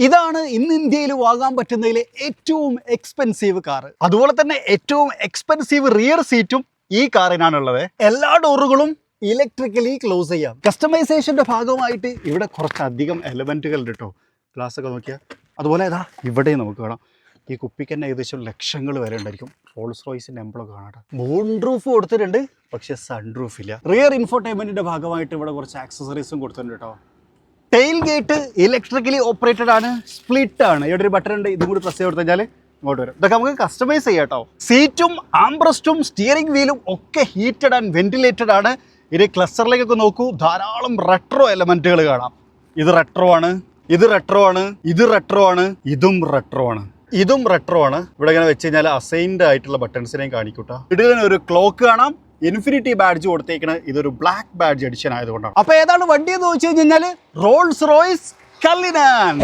ഇതാണ് ഇന്ന് ഇന്ത്യയിൽ വാങ്ങാൻ പറ്റുന്നതിലെ ഏറ്റവും എക്സ്പെൻസീവ് കാർ. അതുപോലെ തന്നെ ഏറ്റവും എക്സ്പെൻസീവ് റിയർ സീറ്റും ഈ കാറിനാണുള്ളത്. എല്ലാ ഡോറുകളും ഇലക്ട്രിക്കലി ക്ലോസ് ചെയ്യാം. കസ്റ്റമൈസേഷന്റെ ഭാഗമായിട്ട് ഇവിടെ കുറച്ചധികം എലമെന്റുകൾ ഉണ്ട് കേട്ടോ. ഗ്ലാസ് ഒക്കെ നോക്കിയാൽ അതുപോലെ ഇതാ ഇവിടെ നമുക്ക് കാണാം. ഈ കുപ്പിക്ക് തന്നെ ഏകദേശം ലക്ഷങ്ങൾ വരെ ഉണ്ടായിരിക്കും. റോൾസ് റോയ്സിന്റെ എംബ്ലം കാണാം. മൂൺ റൂഫ് കൊടുത്തിട്ടുണ്ട്, പക്ഷെ സൺ റൂഫ് ഇല്ല. റിയർ ഇൻഫോർടൈൻമെന്റിന്റെ ഭാഗമായിട്ട് ഇവിടെ കുറച്ച് ആക്സസറീസും കൊടുത്തിട്ടുണ്ട് കേട്ടോ. ടെയിൽ ഗേറ്റ് ഇലക്ട്രിക്കലി ഓപ്പറേറ്റഡ് ആണ്, സ്പ്ലിറ്റ് ആണ്. ഇവിടെ ഒരു ബട്ടൺ ഉണ്ട്, ഇതും കൂടി പ്രസ് ചെയ്ത് കൊടുത്തു കഴിഞ്ഞാൽ ഇങ്ങോട്ട് വരും. ഇതൊക്കെ നമുക്ക് കസ്റ്റമൈസ് ചെയ്യാം കേട്ടോ. സീറ്റും ആംബ്രസ്റ്റും സ്റ്റിയറിംഗ് വീലും ഒക്കെ ഹീറ്റഡ് ആൻഡ് വെന്റിലേറ്റഡ് ആണ്. ഇത് ക്ലസ്റ്ററിലേക്കൊക്കെ നോക്കൂ, ധാരാളം റെട്രോ എലമെന്റുകൾ കാണാം. ഇത് റെട്രോ ആണ്, ഇത് റെട്രോ ആണ്, ഇത് റെട്രോ ആണ്, ഇതും റെട്രോ ആണ്, ഇതും റെട്രോ ആണ്. ഇവിടെ ഇങ്ങനെ വെച്ച് കഴിഞ്ഞാൽ അസൈൻഡ് ആയിട്ടുള്ള ബട്ടൺസിനെയും കാണിക്കൂട്ടാ. ഇതിന് ഒരു ക്ലോക്ക് കാണാം, ഇൻഫിനിറ്റി ബാഡ്ജ് കൊടുത്തേക്കണത്. ഇതൊരു ബ്ലാക്ക് ബാഡ്ജ് എഡിഷൻ ആയതുകൊണ്ടാണ്. അപ്പൊ ഏതാണ് വണ്ടി എന്ന് ചോദിച്ചു കഴിഞ്ഞാൽ റോൾസ് റോയ്സ് കള്ളിനാൻ.